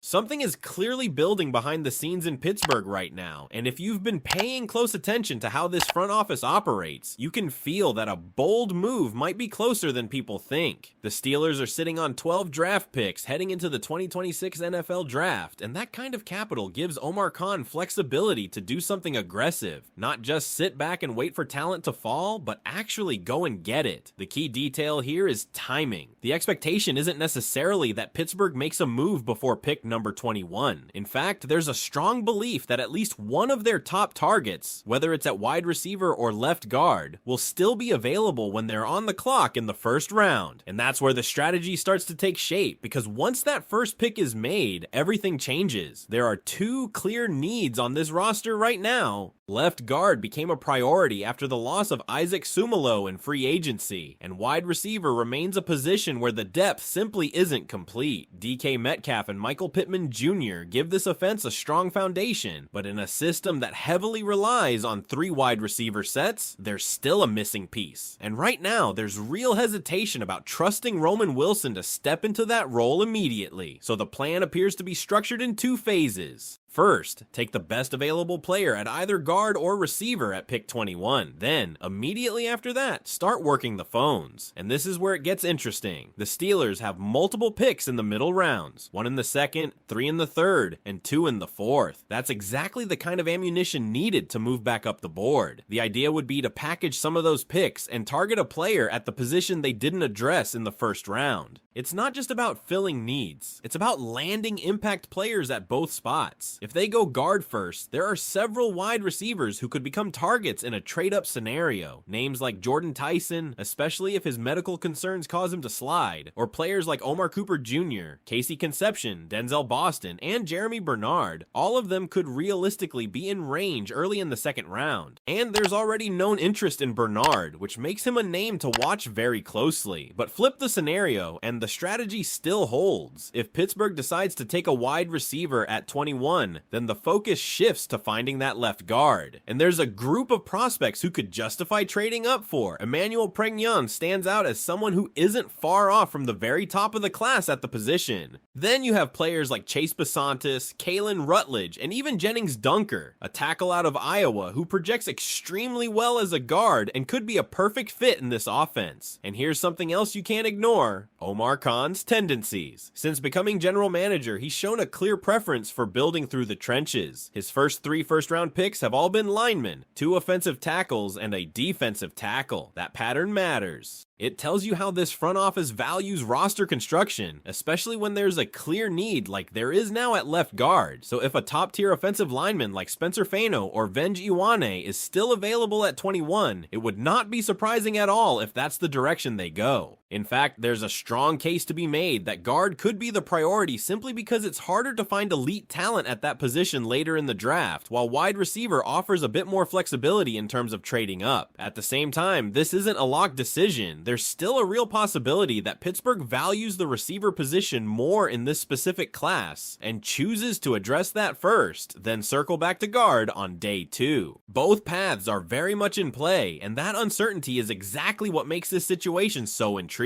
Something is clearly building behind the scenes in Pittsburgh right now, and if you've been paying close attention to how this front office operates, you can feel that a bold move might be closer than people think. The Steelers are sitting on 12 draft picks heading into the 2026 NFL Draft, and that kind of capital gives Omar Khan flexibility to do something aggressive, not just sit back and wait for talent to fall, but actually go and get it. The key detail here is timing. The expectation isn't necessarily that Pittsburgh makes a move before pick number 21. In fact, there's a strong belief that at least one of their top targets, whether it's at wide receiver or left guard, will still be available when they're on the clock in the first round. And that's where the strategy starts to take shape, because once that first pick is made, everything changes. There are two clear needs on this roster right now. Left guard became a priority after the loss of Isaac Sumalo in free agency, and wide receiver remains a position where the depth simply isn't complete. DK Metcalf and Michael Pittman Jr. give this offense a strong foundation, but in a system that heavily relies on 3 wide receiver sets, there's still a missing piece. And right now, there's real hesitation about trusting Roman Wilson to step into that role immediately, so the plan appears to be structured in 2 phases. First, take the best available player at either guard or receiver at pick 21. Then, immediately after that, start working the phones. And this is where it gets interesting. The Steelers have multiple picks in the middle rounds, 1 in the 2nd, 3 in the 3rd, and 2 in the 4th. That's exactly the kind of ammunition needed to move back up the board. The idea would be to package some of those picks and target a player at the position they didn't address in the first round. It's not just about filling needs, it's about landing impact players at both spots. If they go guard first, there are several wide receivers who could become targets in a trade-up scenario. Names like Jordan Tyson, especially if his medical concerns cause him to slide, or players like Omar Cooper Jr., Casey Conception, Denzel Boston, and Jeremy Bernard, all of them could realistically be in range early in the 2nd round. And there's already known interest in Bernard, which makes him a name to watch very closely. But flip the scenario, and the strategy still holds. If Pittsburgh decides to take a wide receiver at 21, then the focus shifts to finding that left guard. And there's a group of prospects who could justify trading up for. Emmanuel Pregnon stands out as someone who isn't far off from the very top of the class at the position. Then you have players like Chase Basantis, Kalen Rutledge, and even Jennings Dunker, a tackle out of Iowa who projects extremely well as a guard and could be a perfect fit in this offense. And here's something else you can't ignore: Omar Khan's tendencies. Since becoming general manager, he's shown a clear preference for building through the trenches. His first 3 first-round picks have all been linemen, 2 offensive tackles, and a defensive tackle. That pattern matters. It tells you how this front office values roster construction, especially when there's a clear need like there is now at left guard. So if a top-tier offensive lineman like Spencer Fano or Venj Iwane is still available at 21, it would not be surprising at all if that's the direction they go. In fact, there's a strong case to be made that guard could be the priority simply because it's harder to find elite talent at that position later in the draft, while wide receiver offers a bit more flexibility in terms of trading up. At the same time, this isn't a locked decision. There's still a real possibility that Pittsburgh values the receiver position more in this specific class and chooses to address that first, then circle back to guard on day 2. Both paths are very much in play, and that uncertainty is exactly what makes this situation so intriguing.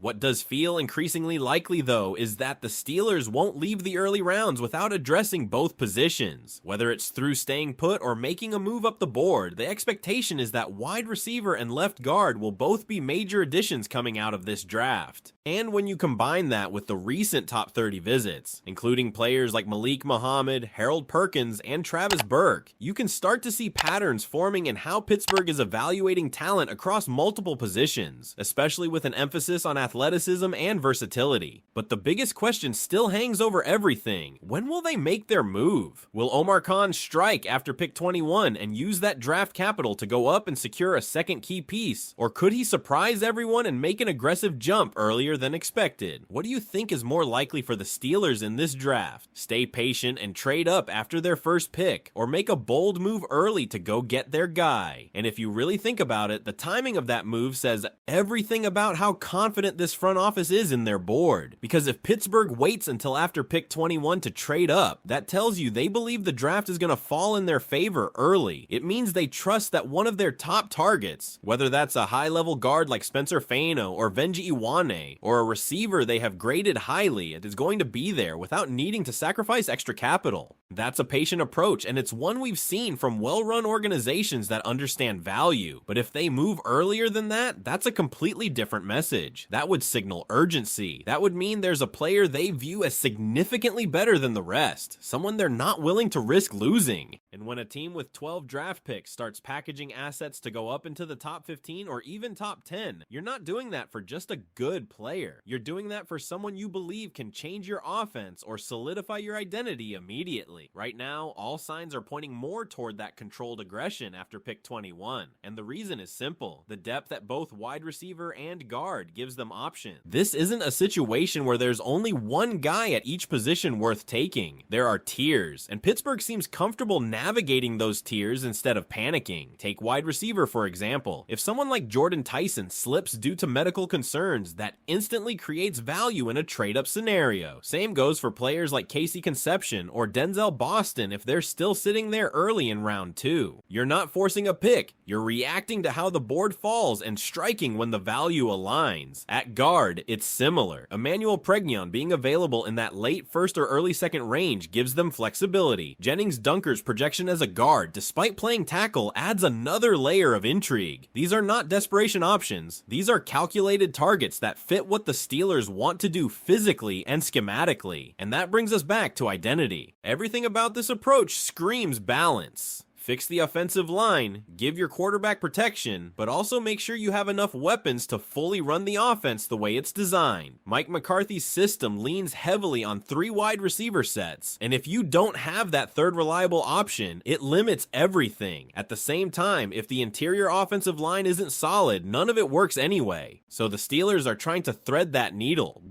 What does feel increasingly likely, though, is that the Steelers won't leave the early rounds without addressing both positions. Whether it's through staying put or making a move up the board, the expectation is that wide receiver and left guard will both be major additions coming out of this draft. And when you combine that with the recent top 30 visits, including players like Malik Muhammad, Harold Perkins, and Travis Burke, you can start to see patterns forming in how Pittsburgh is evaluating talent across multiple positions, especially with an emphasis on athleticism and versatility. But the biggest question still hangs over everything: when will they make their move? Will Omar Khan strike after pick 21 and use that draft capital to go up and secure a second key piece? Or could he surprise everyone and make an aggressive jump earlier than expected? What do you think is more likely for the Steelers in this draft? Stay patient and trade up after their first pick, or make a bold move early to go get their guy? And if you really think about it, the timing of that move says everything about how confident this front office is in their board. Because if Pittsburgh waits until after pick 21 to trade up, that tells you they believe the draft is going to fall in their favor early. It means they trust that one of their top targets, whether that's a high-level guard like Spencer Spencer Fano or Venji Iwane, or a receiver they have graded highly and is going to be there without needing to sacrifice extra capital. That's a patient approach, and it's one we've seen from well-run organizations that understand value. But if they move earlier than that, that's a completely different message. That would signal urgency. That would mean there's a player they view as significantly better than the rest, someone they're not willing to risk losing. And when a team with 12 draft picks starts packaging assets to go up into the top 15 or even top 10, you're not doing that for just a good player. You're doing that for someone you believe can change your offense or solidify your identity immediately. Right now, all signs are pointing more toward that controlled aggression after pick 21. And the reason is simple. The depth at both wide receiver and guard gives them options. This isn't a situation where there's only one guy at each position worth taking. There are tiers, and Pittsburgh seems comfortable navigating those tiers instead of panicking. Take wide receiver, for example. If someone like Jordan Tyson slips due to medical concerns, that instantly creates value in a trade-up scenario. Same goes for players like Casey Conception or Denzel Boston if they're still sitting there early in round 2. You're not forcing a pick, you're reacting to how the board falls and striking when the value aligns. At guard, it's similar. Emmanuel Pregnon being available in that late first or early second range gives them flexibility. Jennings Dunker's projection as a guard, despite playing tackle, adds another layer of intrigue. These are not desperation options. These are calculated targets that fit what the Steelers want to do physically and schematically. And that brings us back to identity. Everything about this approach screams balance. Fix the offensive line, give your quarterback protection, but also make sure you have enough weapons to fully run the offense the way it's designed. Mike McCarthy's system leans heavily on 3 wide receiver sets, and if you don't have that third reliable option, it limits everything. At the same time, if the interior offensive line isn't solid, none of it works anyway. So the Steelers are trying to thread that needle,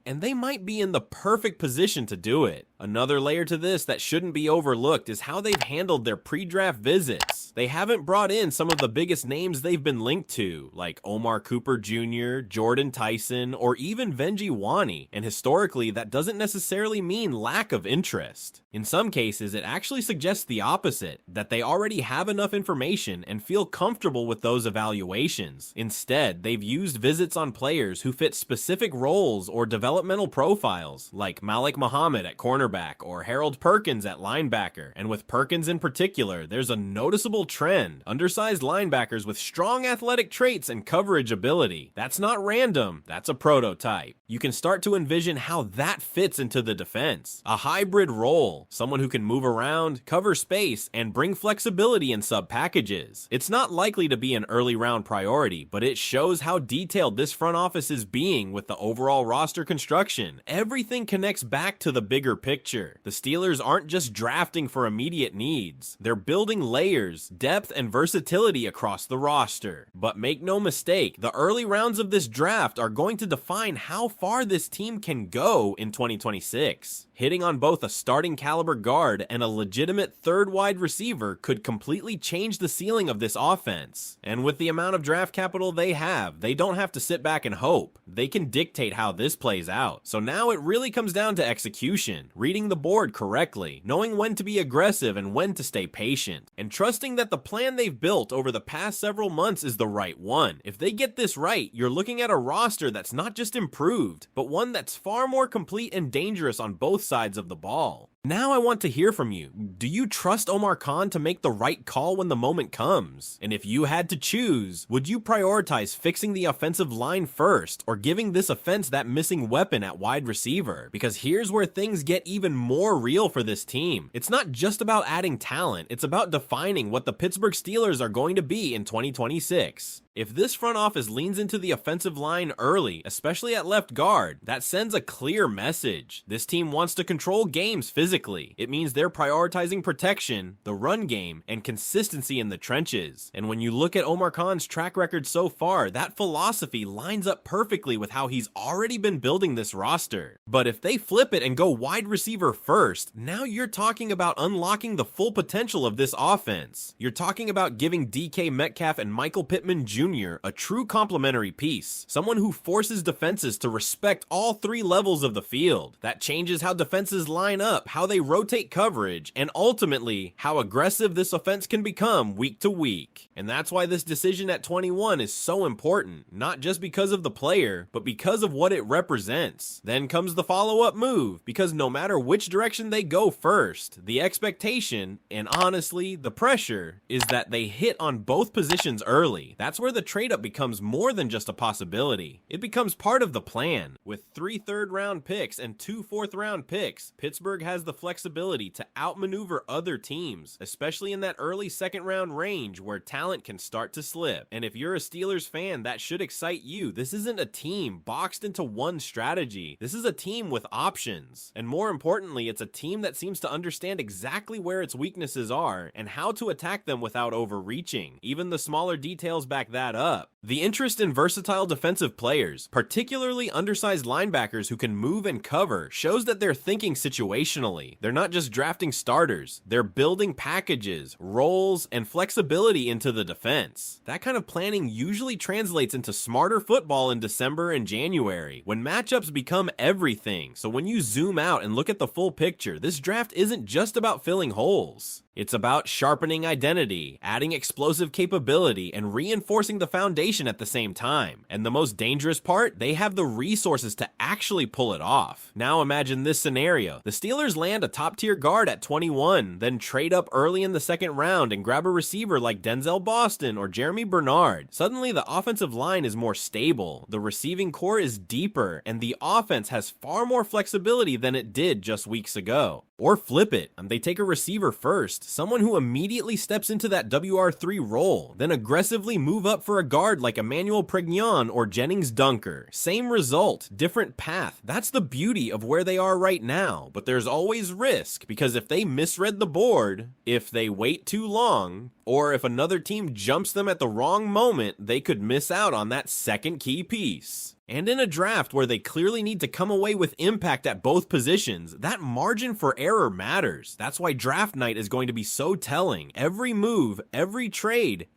and they might be in the perfect position to do it. Another layer to this that shouldn't be overlooked is how they've handled their pre-draft visits. They haven't brought in some of the biggest names they've been linked to, like Omar Cooper Jr., Jordan Tyson, or even Venji Iwane, and historically that doesn't necessarily mean lack of interest. In some cases, it actually suggests the opposite, that they already have enough information and feel comfortable with those evaluations. Instead, they've used visits on players who fit specific roles or developmental profiles, like Malik Muhammad at cornerback or Harold Perkins at linebacker. And with Perkins in particular, there's a noticeable trend. Undersized linebackers with strong athletic traits and coverage ability. That's not random, that's a prototype. You can start to envision how that fits into the defense. A hybrid role, someone who can move around, cover space, and bring flexibility in sub-packages. It's not likely to be an early round priority, but it shows how detailed this front office is being with the overall roster construction. Everything connects back to the bigger picture. The Steelers aren't just drafting for immediate needs. They're building layers, depth, and versatility across the roster. But make no mistake, the early rounds of this draft are going to define how far this team can go in 2026. Hitting on both a starting caliber guard and a legitimate third wide receiver could completely change the ceiling of this offense. And with the amount of draft capital they have, they don't have to sit back and hope. They can dictate how this plays out. So now it really comes down to execution, reading the board correctly, knowing when to be aggressive and when to stay patient, and trusting that the plan they've built over the past several months is the right one. If they get this right, you're looking at a roster that's not just improved, but one that's far more complete and dangerous on both sides of the ball. Now I want to hear from you. Do you trust Omar Khan to make the right call when the moment comes? And if you had to choose, would you prioritize fixing the offensive line first or giving this offense that missing weapon at wide receiver? Because here's where things get even more real for this team. It's not just about adding talent, it's about defining what the Pittsburgh Steelers are going to be in 2026. If this front office leans into the offensive line early, especially at left guard, that sends a clear message. This team wants to control games physically. It means they're prioritizing protection, the run game, and consistency in the trenches. And when you look at Omar Khan's track record so far, that philosophy lines up perfectly with how he's already been building this roster. But if they flip it and go wide receiver first, now you're talking about unlocking the full potential of this offense. You're talking about giving DK Metcalf and Michael Pittman Jr. Jr. a true complementary piece, someone who forces defenses to respect all 3 levels of the field. That changes how defenses line up, how they rotate coverage, and ultimately, how aggressive this offense can become week to week. And that's why this decision at 21 is so important, not just because of the player, but because of what it represents. Then comes the follow-up move, because no matter which direction they go first, the expectation, and honestly, the pressure, is that they hit on both positions early. That's where the trade-up becomes more than just a possibility. It becomes part of the plan. With 3 third-round picks and 2 fourth-round picks, Pittsburgh has the flexibility to outmaneuver other teams, especially in that early second-round range where talent can start to slip. And if you're a Steelers fan, that should excite you. This isn't a team boxed into one strategy. This is a team with options. And more importantly, it's a team that seems to understand exactly where its weaknesses are and how to attack them without overreaching. Even the smaller details back that up. The interest in versatile defensive players, particularly undersized linebackers who can move and cover, shows that they're thinking situationally. They're not just drafting starters, they're building packages, roles, and flexibility into the defense. That kind of planning usually translates into smarter football in December and January, when matchups become everything. So when you zoom out and look at the full picture, this draft isn't just about filling holes. It's about sharpening identity, adding explosive capability, and reinforcing the foundation at the same time. And the most dangerous part, they have the resources to actually pull it off. Now imagine this scenario. The Steelers land a top-tier guard at 21, then trade up early in the second round and grab a receiver like Denzel Boston or Jeremy Bernard. Suddenly, the offensive line is more stable, the receiving core is deeper, and the offense has far more flexibility than it did just weeks ago. Or flip it, they take a receiver first, someone who immediately steps into that WR3 role, then aggressively move up for a guard like Emmanuel Pregnon or Jennings Dunker. Same result, different path. That's the beauty of where they are right now, but there's always risk, because if they misread the board, if they wait too long, or if another team jumps them at the wrong moment, they could miss out on that second key piece. And in a draft where they clearly need to come away with impact at both positions, that margin for error matters. That's why draft night is going to be so telling. Every move, every trade,